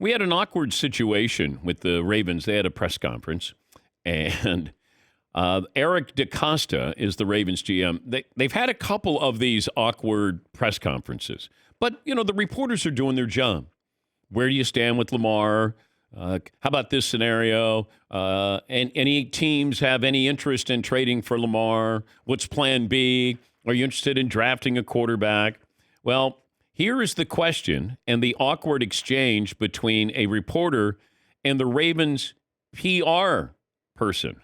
We had an awkward situation with the Ravens. They had a press conference, and Eric DeCosta is the Ravens GM. They've had a couple of these awkward press conferences, but the reporters are doing their job. Where do you stand with Lamar? How about this scenario? And any teams have any interest in trading for Lamar? What's Plan B? Are you interested in drafting a quarterback? Well, here is the question and the awkward exchange between a reporter and the Ravens PR person.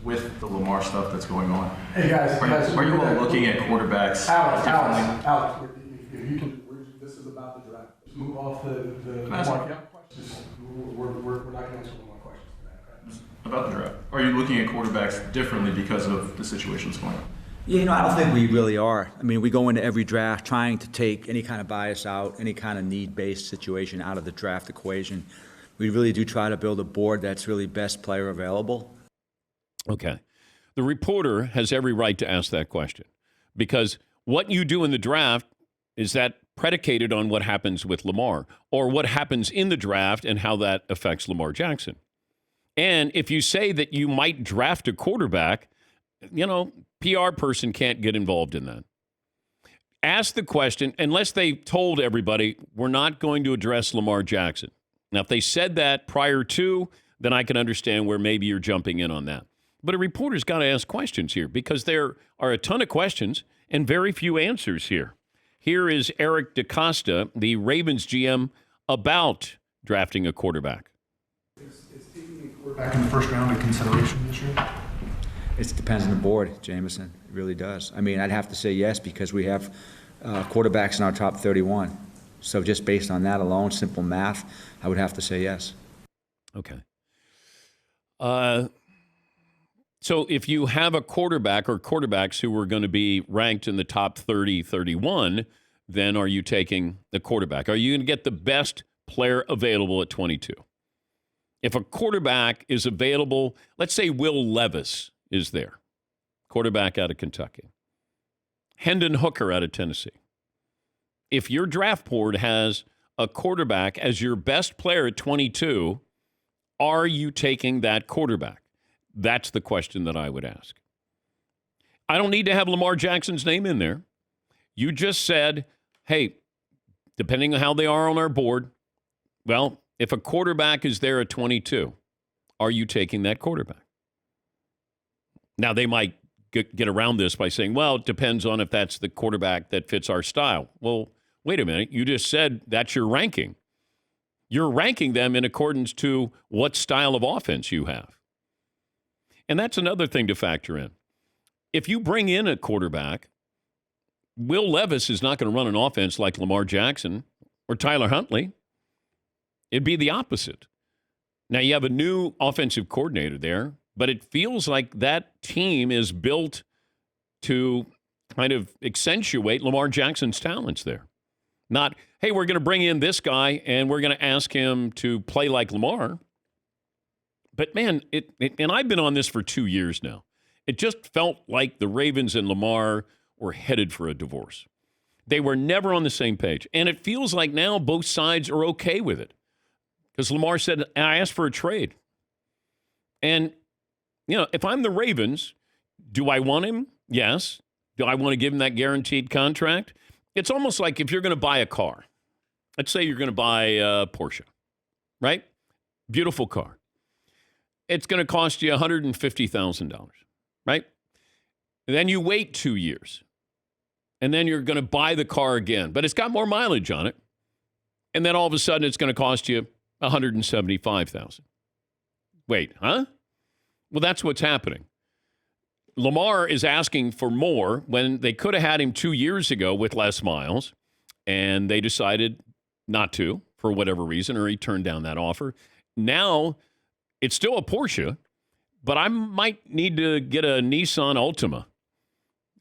With the Lamar stuff that's going on. Hey guys, are you all looking at quarterbacks differently? Alex, if you can, this is about the draft. Just move off the Lamar questions. We're not going to answer one more questions today. About the draft. Are you looking at quarterbacks differently because of the situations going on? Yeah, I don't think we really are. I mean, we go into every draft trying to take any kind of bias out, any kind of need-based situation out of the draft equation. We really do try to build a board that's really best player available. Okay. The reporter has every right to ask that question because what you do in the draft is that predicated on what happens with Lamar or what happens in the draft and how that affects Lamar Jackson. And if you say that you might draft a quarterback, PR person can't get involved in that. Ask the question, unless they told everybody, we're not going to address Lamar Jackson. Now, if they said that prior to, then I can understand where maybe you're jumping in on that. But a reporter's got to ask questions here because there are a ton of questions and very few answers here. Here is Eric DeCosta, the Ravens GM, about drafting a quarterback. Is taking a quarterback in the first round a consideration this year? It depends on the board, Jameson. It really does. I mean, I'd have to say yes because we have quarterbacks in our top 31. So just based on that alone, simple math, I would have to say yes. Okay. So if you have a quarterback or quarterbacks who are going to be ranked in the top 30, 31, then are you taking the quarterback? Are you going to get the best player available at 22? If a quarterback is available, let's say Will Levis is there, quarterback out of Kentucky. Hendon Hooker out of Tennessee. If your draft board has a quarterback as your best player at 22, are you taking that quarterback? That's the question that I would ask. I don't need to have Lamar Jackson's name in there. You just said, hey, depending on how they are on our board, well, if a quarterback is there at 22, are you taking that quarterback? Now, they might get around this by saying, well, it depends on if that's the quarterback that fits our style. Well, wait a minute. You just said that's your ranking. You're ranking them in accordance to what style of offense you have. And that's another thing to factor in. If you bring in a quarterback, Will Levis is not going to run an offense like Lamar Jackson or Tyler Huntley. It'd be the opposite. Now, you have a new offensive coordinator there, but it feels like that team is built to kind of accentuate Lamar Jackson's talents there. Not, hey, we're going to bring in this guy and we're going to ask him to play like Lamar. But, man, and I've been on this for 2 years now. It just felt like the Ravens and Lamar were headed for a divorce. They were never on the same page. And it feels like now both sides are okay with it. Because Lamar said, I asked for a trade. And, if I'm the Ravens, do I want him? Yes. Do I want to give him that guaranteed contract? It's almost like if you're going to buy a car. Let's say you're going to buy a Porsche, right? Beautiful car. It's going to cost you $150,000, right? And then you wait 2 years. And then you're going to buy the car again. But it's got more mileage on it. And then all of a sudden it's going to cost you $175,000. Wait, huh? Well, that's what's happening. Lamar is asking for more when they could have had him 2 years ago with less miles, and they decided not to for whatever reason, or he turned down that offer. Now, it's still a Porsche, but I might need to get a Nissan Altima.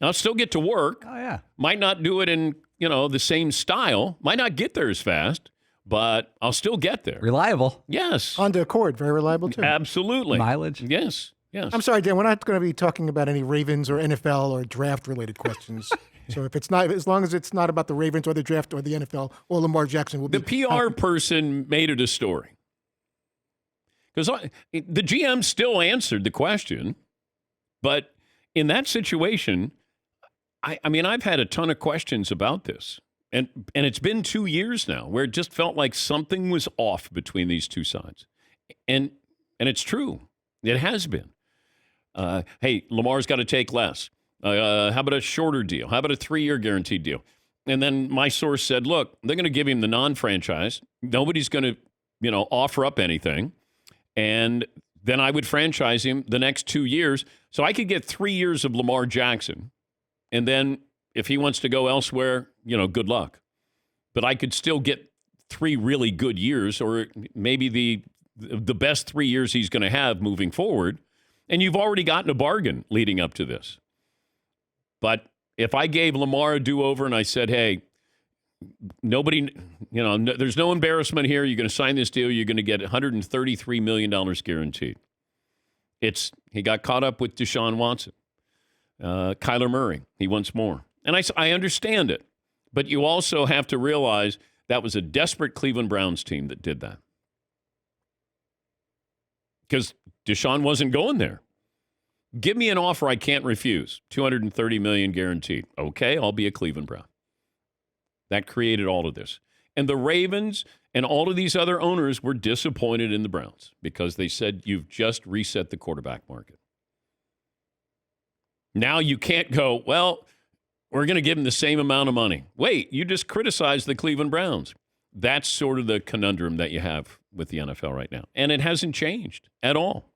I'll still get to work. Oh, yeah. Might not do it in, the same style. Might not get there as fast, but I'll still get there. Reliable. Yes. Honda Accord, very reliable too. Absolutely. Mileage. Yes. I'm sorry, Dan, we're not going to be talking about any Ravens or NFL or draft-related questions. So if it's not, as long as it's not about the Ravens or the draft or the NFL, or Lamar Jackson will be. The PR person made it a story. Because the GM still answered the question, but in that situation, I mean, I've had a ton of questions about this. And it's been 2 years now where it just felt like something was off between these two sides. And it's true. It has been. Hey, Lamar's got to take less. How about a shorter deal? How about a 3-year guaranteed deal? And then my source said, look, they're going to give him the non-franchise. Nobody's going to, offer up anything. And then I would franchise him the next 2 years. So I could get 3 years of Lamar Jackson. And then if he wants to go elsewhere, good luck. But I could still get 3 really good years, or maybe the best 3 years he's going to have moving forward. And you've already gotten a bargain leading up to this. But if I gave Lamar a do-over and I said, hey, nobody, there's no embarrassment here. You're going to sign this deal. You're going to get $133 million guaranteed. He got caught up with Deshaun Watson. Kyler Murray, he wants more. And I understand it. But you also have to realize that was a desperate Cleveland Browns team that did that. Because Deshaun wasn't going there. Give me an offer I can't refuse. $230 million guaranteed. Okay, I'll be a Cleveland Brown. That created all of this. And the Ravens and all of these other owners were disappointed in the Browns because they said, you've just reset the quarterback market. Now you can't go, well, we're going to give him the same amount of money. Wait, you just criticized the Cleveland Browns. That's sort of the conundrum that you have with the NFL right now. And it hasn't changed at all.